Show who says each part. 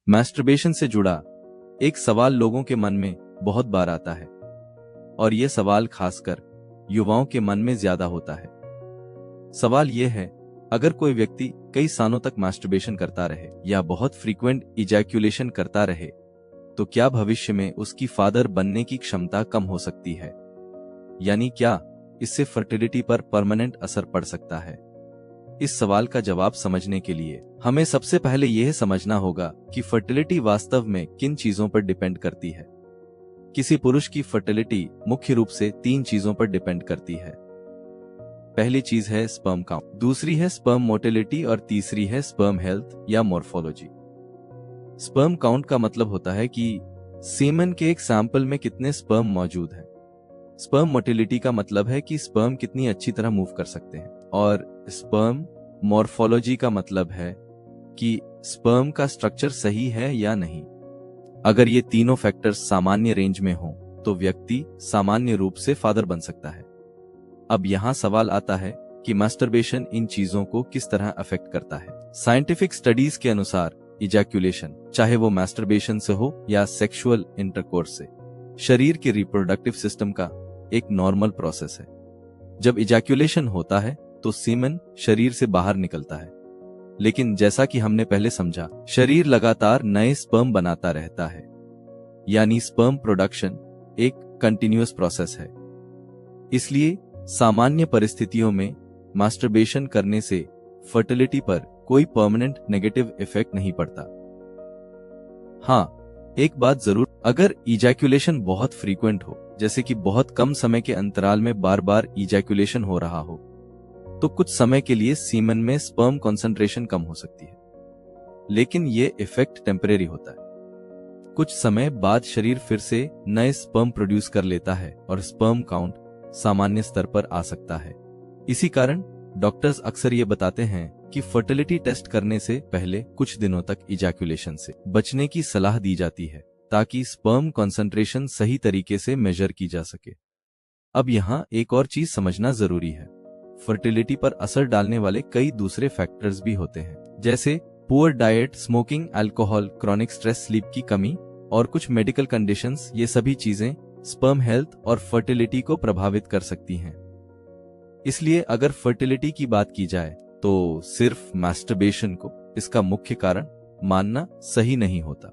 Speaker 1: Masturbation से जुड़ा एक सवाल लोगों के मन में बहुत बार आता है और यह सवाल खासकर युवाओं के मन में ज्यादा होता है। सवाल यह है, अगर कोई व्यक्ति कई सालों तक मैस्टरबेशन करता रहे या बहुत फ्रीक्वेंट इजैक्यूलेशन करता रहे तो क्या भविष्य में उसकी फादर बनने की क्षमता कम हो सकती है? यानी क्या इससे फर्टिलिटी पर परमानेंट असर पड़ सकता है? इस सवाल का जवाब समझने के लिए हमें सबसे पहले यह समझना होगा कि फर्टिलिटी वास्तव में किन चीजों पर डिपेंड करती है। किसी पुरुष की फर्टिलिटी मुख्य रूप से 3 चीजों पर डिपेंड करती है। पहली चीज है स्पर्म काउंट, दूसरी है स्पर्म मोटिलिटी और तीसरी है स्पर्म हेल्थ या मॉर्फोलॉजी। स्पर्म काउंट का मतलब होता है कि सीमेन के एक सैंपल में कितने स्पर्म मौजूद हैं। स्पर्म मोटिलिटी का मतलब है कि स्पर्म कितनी अच्छी तरह मूव कर सकते हैं, और स्पर्म मॉर्फोलॉजी का मतलब है कि स्पर्म का स्ट्रक्चर सही है या नहीं। अगर ये तीनों फैक्टर्स सामान्य रेंज में हों तो व्यक्ति सामान्य रूप से फादर बन सकता है। अब यहाँ सवाल आता है कि मैस्टरबेशन इन चीजों को किस तरह अफेक्ट करता है। साइंटिफिक स्टडीज के अनुसार इजैक्यूलेशन, चाहे वो मैस्टरबेशन से हो या सेक्सुअल इंटरकोर्स से, शरीर के रिप्रोडक्टिव सिस्टम का एक नॉर्मल प्रोसेस है। जब इजैक्यूलेशन होता है तो सीमेन शरीर से बाहर निकलता है, लेकिन जैसा कि हमने पहले समझा, शरीर लगातार नए स्पर्म बनाता रहता है, यानी स्पर्म प्रोडक्शन एक कंटिन्यूअस प्रोसेस है। इसलिए सामान्य परिस्थितियों में मास्टरबेशन करने से फर्टिलिटी पर कोई परमानेंट नेगेटिव इफेक्ट नहीं पड़ता। हाँ, एक बात जरूर, अगर इजैक्यूलेशन बहुत फ्रीक्वेंट हो, जैसे कि बहुत कम समय के अंतराल में बार बार इजैक्यूलेशन हो रहा हो, तो कुछ समय के लिए सीमन में स्पर्म कंसंट्रेशन कम हो सकती है, लेकिन ये इफेक्ट टेम्परेरी होता है। कुछ समय बाद शरीर फिर से नए स्पर्म प्रोड्यूस कर लेता है और स्पर्म काउंट सामान्य स्तर पर आ सकता है। इसी कारण डॉक्टर्स अक्सर ये बताते हैं कि फर्टिलिटी टेस्ट करने से पहले कुछ दिनों तक इजैक्यूलेशन से बचने की सलाह दी जाती है, ताकि स्पर्म कंसंट्रेशन सही तरीके से मेजर की जा सके। अब यहाँ एक और चीज समझना जरूरी है, फर्टिलिटी पर असर डालने वाले कई दूसरे फैक्टर्स भी होते हैं, जैसे poor diet, smoking, alcohol, chronic stress, sleep की कमी और कुछ मेडिकल कंडीशंस। ये सभी चीजें स्पर्म हेल्थ और फर्टिलिटी को प्रभावित कर सकती हैं। इसलिए अगर फर्टिलिटी की बात की जाए तो सिर्फ मैस्टरबेशन को इसका मुख्य कारण मानना सही नहीं होता।